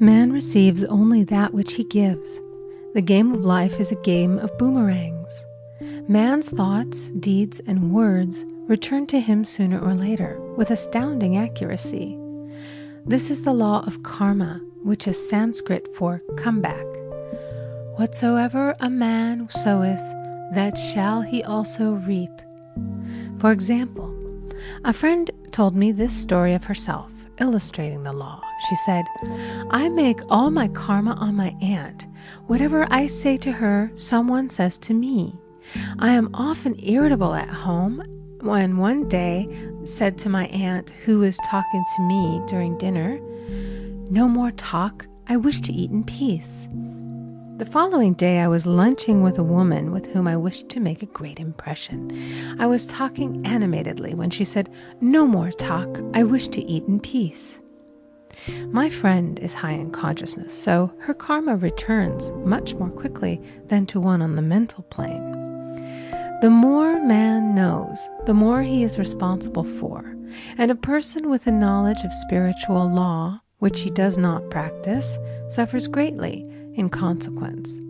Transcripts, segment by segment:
Man receives only that which he gives. The game of life is a game of boomerangs. Man's thoughts, deeds, and words return to him sooner or later with astounding accuracy. This is the law of karma, which is Sanskrit for comeback. Whatsoever a man soweth, that shall he also reap. For example, a friend told me this story of herself, illustrating the law. She said, I make all my karma on my aunt. Whatever I say to her, someone says to me. I am often irritable at home when one day said to my aunt, who was talking to me during dinner, no more talk, I wish to eat in peace. The following day, I was lunching with a woman with whom I wished to make a great impression. I was talking animatedly when she said, no more talk, I wish to eat in peace. My friend is high in consciousness, so her karma returns much more quickly than to one on the mental plane. The more man knows, the more he is responsible for, and a person with a knowledge of spiritual law, which he does not practice, suffers greatly in consequence.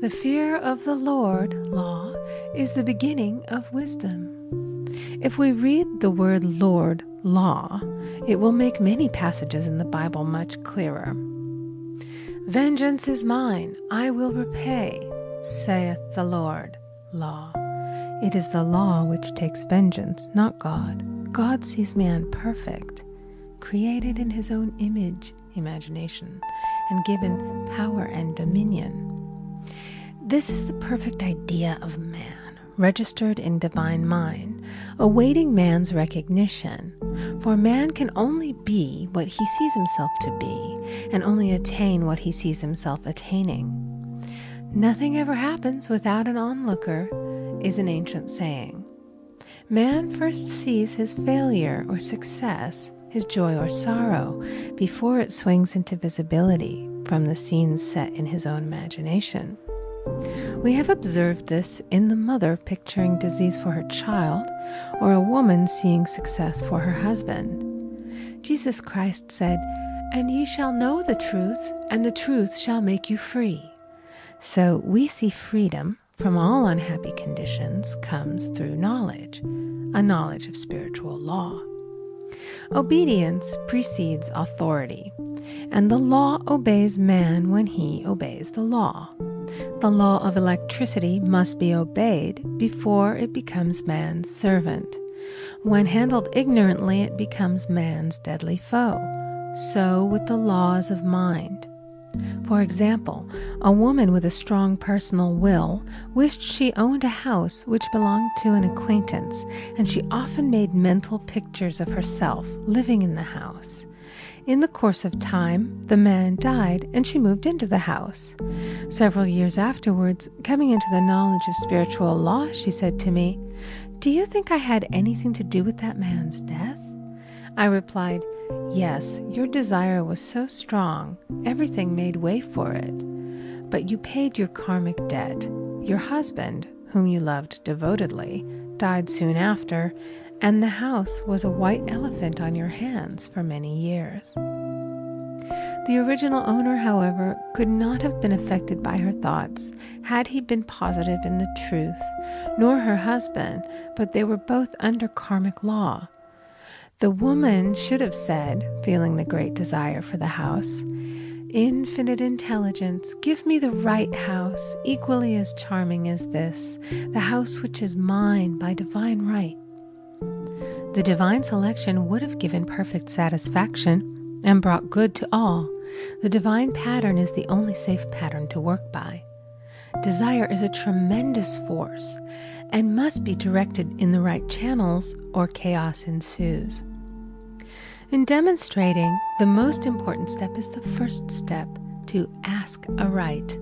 The fear of the Lord, law, is the beginning of wisdom. If we read the word Lord, law, it will make many passages in the Bible much clearer. Vengeance is mine, I will repay, saith the Lord, law. It is the law which takes vengeance, not God. God sees man perfect, created in his own image, imagination, and given power and dominion. This is the perfect idea of man, registered in divine mind, awaiting man's recognition. For man can only be what he sees himself to be, and only attain what he sees himself attaining. Nothing ever happens without an onlooker, is an ancient saying. Man first sees his failure or success, his joy or sorrow, before it swings into visibility from the scenes set in his own imagination. We have observed this in the mother picturing disease for her child, or a woman seeing success for her husband. Jesus Christ said, "And ye shall know the truth, and the truth shall make you free." So we see freedom from all unhappy conditions comes through knowledge, a knowledge of spiritual law. Obedience precedes authority, and the law obeys man when he obeys the law. The law of electricity must be obeyed before it becomes man's servant. When handled ignorantly, it becomes man's deadly foe. So with the laws of mind. For example, a woman with a strong personal will wished she owned a house which belonged to an acquaintance, and she often made mental pictures of herself living in the house. In the course of time, the man died, and she moved into the house. Several years afterwards, coming into the knowledge of spiritual law, she said to me, "Do you think I had anything to do with that man's death?" I replied, "Yes, your desire was so strong, everything made way for it. But you paid your karmic debt. Your husband, whom you loved devotedly, died soon after, and the house was a white elephant on your hands for many years." The original owner, however, could not have been affected by her thoughts had he been positive in the truth, nor her husband, but they were both under karmic law. The woman should have said, feeling the great desire for the house, "Infinite intelligence, give me the right house, equally as charming as this, the house which is mine by divine right." The divine selection would have given perfect satisfaction and brought good to all. The divine pattern is the only safe pattern to work by. Desire is a tremendous force and must be directed in the right channels, or chaos ensues. In demonstrating, the most important step is the first step, to ask aright.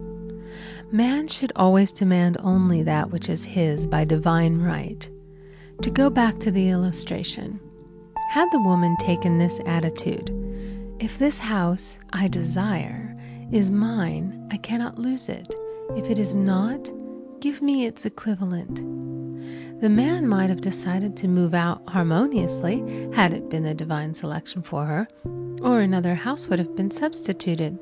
Man should always demand only that which is his by divine right. To go back to the illustration, had the woman taken this attitude, "If this house I desire is mine, I cannot lose it. If it is not, give me its equivalent," the man might have decided to move out harmoniously had it been the divine selection for her, or another house would have been substituted.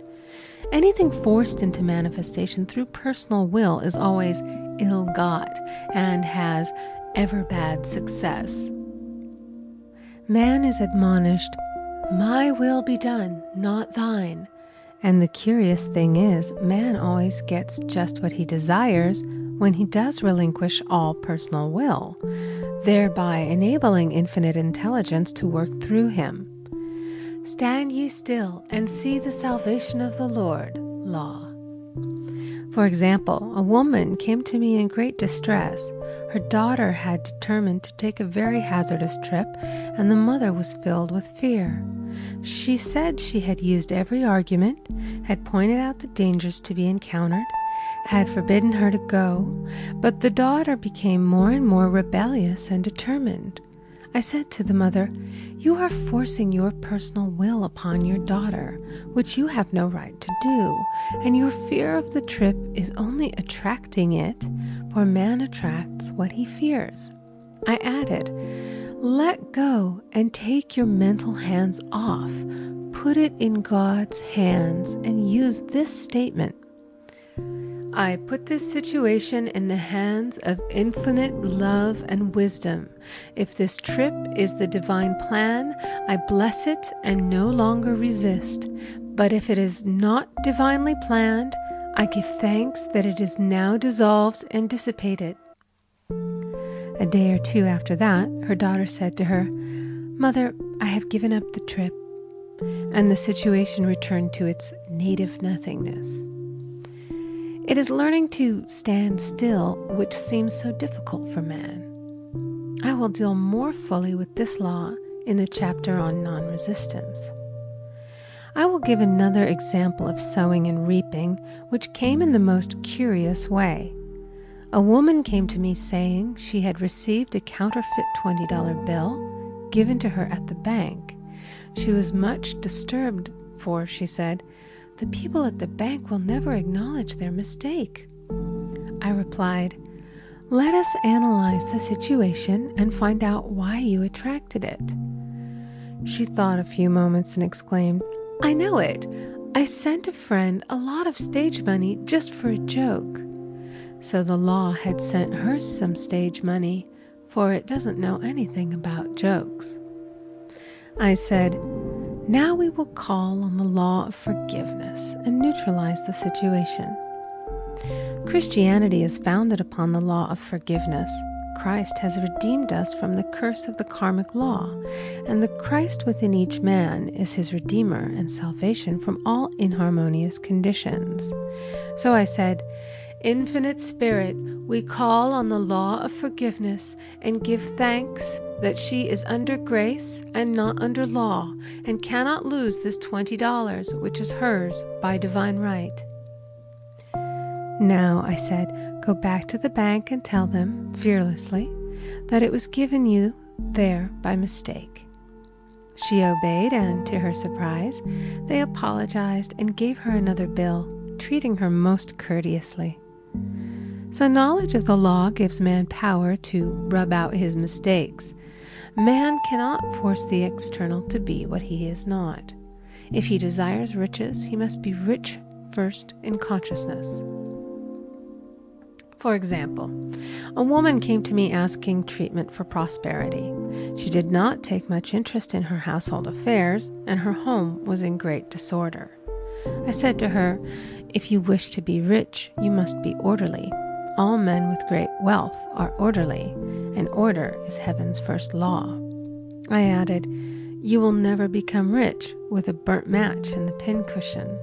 Anything forced into manifestation through personal will is always ill-got and has ever bad success. Man is admonished, "My will be done, not thine." And the curious thing is, man always gets just what he desires when he does relinquish all personal will, thereby enabling infinite intelligence to work through him. "Stand ye still and see the salvation of the Lord." Law. For example, a woman came to me in great distress. Her daughter had determined to take a very hazardous trip, and the mother was filled with fear. She said she had used every argument, had pointed out the dangers to be encountered, had forbidden her to go, but the daughter became more and more rebellious and determined. I said to the mother, "You are forcing your personal will upon your daughter, which you have no right to do, and your fear of the trip is only attracting it, for man attracts what he fears." I added, "Let go and take your mental hands off. Put it in God's hands and use this statement: I put this situation in the hands of infinite love and wisdom. If this trip is the divine plan, I bless it and no longer resist. But if it is not divinely planned, I give thanks that it is now dissolved and dissipated." A day or two after that, her daughter said to her, "Mother, I have given up the trip," and the situation returned to its native nothingness. It is learning to stand still which seems so difficult for man. I will deal more fully with this law in the chapter on non-resistance. I will give another example of sowing and reaping, which came in the most curious way. A woman came to me saying she had received a counterfeit $20 bill given to her at the bank. She was much disturbed, for, she said, "The people at the bank will never acknowledge their mistake." I replied, "Let us analyze the situation and find out why you attracted it." She thought a few moments and exclaimed, "I know it. I sent a friend a lot of stage money just for a joke." So the law had sent her some stage money, for it doesn't know anything about jokes. I said, "Now we will call on the law of forgiveness and neutralize the situation." Christianity is founded upon the law of forgiveness. Christ has redeemed us from the curse of the karmic law, and the Christ within each man is his redeemer and salvation from all inharmonious conditions. So I said, "Infinite Spirit, we call on the law of forgiveness and give thanks that she is under grace and not under law, and cannot lose this $20, which is hers by divine right." Now, I said, go back to the bank and tell them, fearlessly, that it was given you there by mistake. She obeyed, and to her surprise, they apologized and gave her another bill, treating her most courteously. So knowledge of the law gives man power to rub out his mistakes. Man cannot force the external to be what he is not. If he desires riches, he must be rich first in consciousness. For example, a woman came to me asking treatment for prosperity. She did not take much interest in her household affairs, and her home was in great disorder. I said to her, "If you wish to be rich, you must be orderly. All men with great wealth are orderly, and order is heaven's first law." I added, "You will never become rich with a burnt match in the pincushion."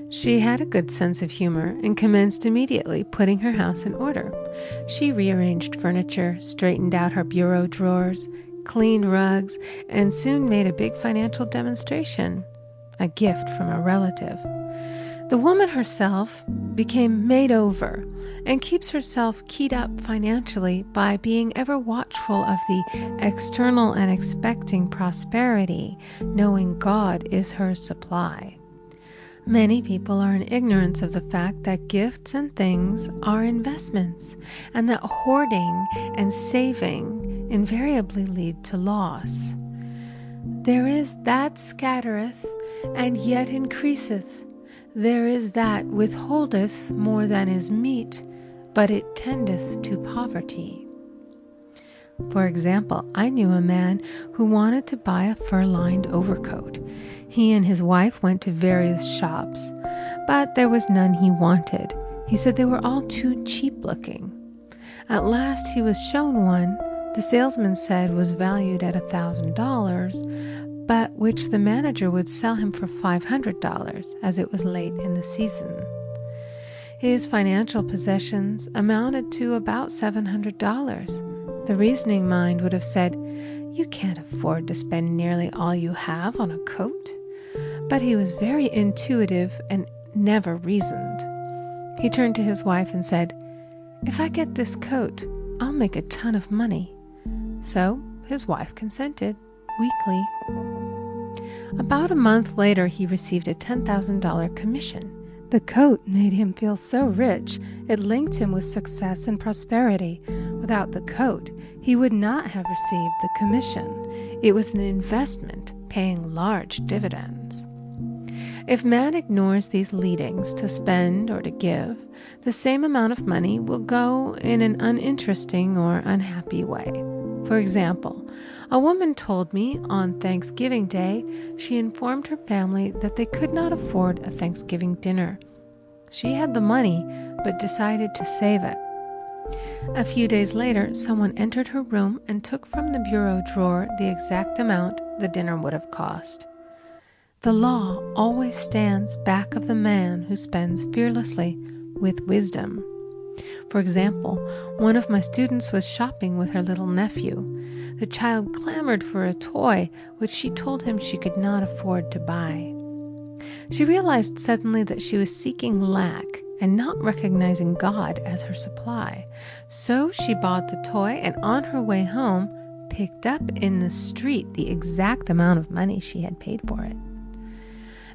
She had a good sense of humor and commenced immediately putting her house in order. She rearranged furniture, straightened out her bureau drawers, cleaned rugs, and soon made a big financial demonstration, a gift from a relative. The woman herself became made over and keeps herself keyed up financially by being ever watchful of the external and expecting prosperity, knowing God is her supply. Many people are in ignorance of the fact that gifts and things are investments, and that hoarding and saving invariably lead to loss. There is that scattereth, and yet increaseth. There is that withholdeth more than is meet, but it tendeth to poverty. For example, I knew a man who wanted to buy a fur-lined overcoat. He and his wife went to various shops, but there was none he wanted. He said they were all too cheap-looking. At last he was shown one the salesman said was valued at $1,000, but which the manager would sell him for $500, as it was late in the season. His financial possessions amounted to about $700. The reasoning mind would have said, "You can't afford to spend nearly all you have on a coat." But he was very intuitive and never reasoned. He turned to his wife and said, "If I get this coat, I'll make a ton of money." So his wife consented, weakly. About a month later, he received a $10,000 commission. The coat made him feel so rich, it linked him with success and prosperity. Without the coat, he would not have received the commission. It was an investment paying large dividends. If man ignores these leadings to spend or to give, the same amount of money will go in an uninteresting or unhappy way. For example, a woman told me on Thanksgiving Day she informed her family that they could not afford a Thanksgiving dinner. She had the money, but decided to save it. A few days later, someone entered her room and took from the bureau drawer the exact amount the dinner would have cost. The law always stands back of the man who spends fearlessly with wisdom. For example, one of my students was shopping with her little nephew. The child clamored for a toy, which she told him she could not afford to buy. She realized suddenly that she was seeking lack and not recognizing God as her supply. So she bought the toy and on her way home picked up in the street the exact amount of money she had paid for it.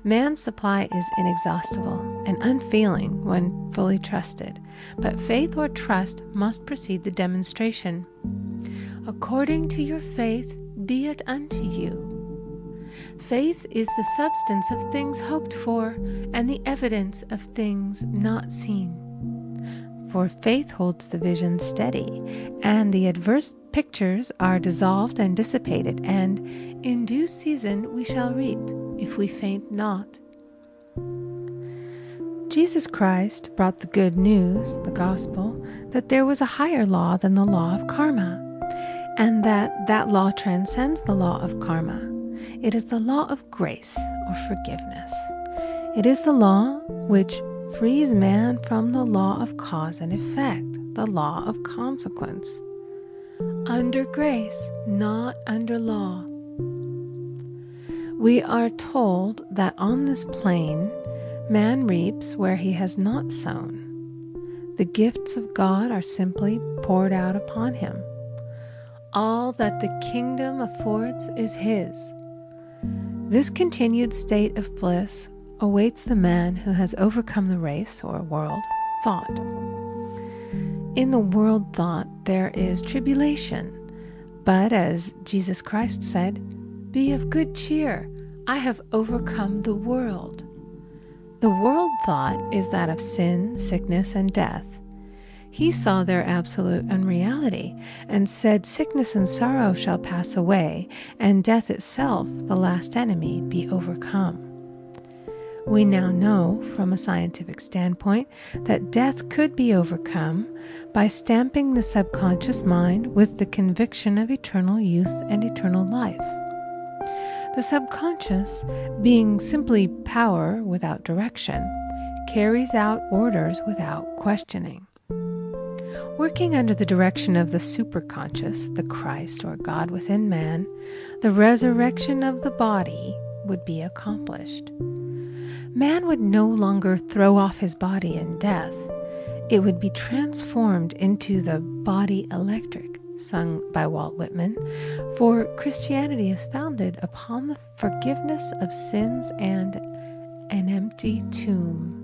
Man's supply is inexhaustible and unfailing when fully trusted, but faith or trust must precede the demonstration. According to your faith, be it unto you. Faith is the substance of things hoped for and the evidence of things not seen. For faith holds the vision steady, and the adverse pictures are dissolved and dissipated, and in due season we shall reap, if we faint not. Jesus Christ brought the good news, the gospel, that there was a higher law than the law of karma, and that law transcends the law of karma. It is the law of grace or forgiveness. It is the law which frees man from the law of cause and effect, the law of consequence. Under grace, not under law. We are told that on this plane, man reaps where he has not sown. The gifts of God are simply poured out upon him. All that the kingdom affords is his. This continued state of bliss awaits the man who has overcome the race or world thought. In the world thought there is tribulation, but as Jesus Christ said, "Be of good cheer, I have overcome the world." The world thought is that of sin, sickness, and death. He saw their absolute unreality and said, "Sickness and sorrow shall pass away, and death itself, the last enemy, be overcome." We now know, from a scientific standpoint, that death could be overcome by stamping the subconscious mind with the conviction of eternal youth and eternal life. The subconscious, being simply power without direction, carries out orders without questioning. Working under the direction of the superconscious, the Christ or God within man, the resurrection of the body would be accomplished. Man would no longer throw off his body in death. It would be transformed into the body electric, sung by Walt Whitman, for Christianity is founded upon the forgiveness of sins and an empty tomb.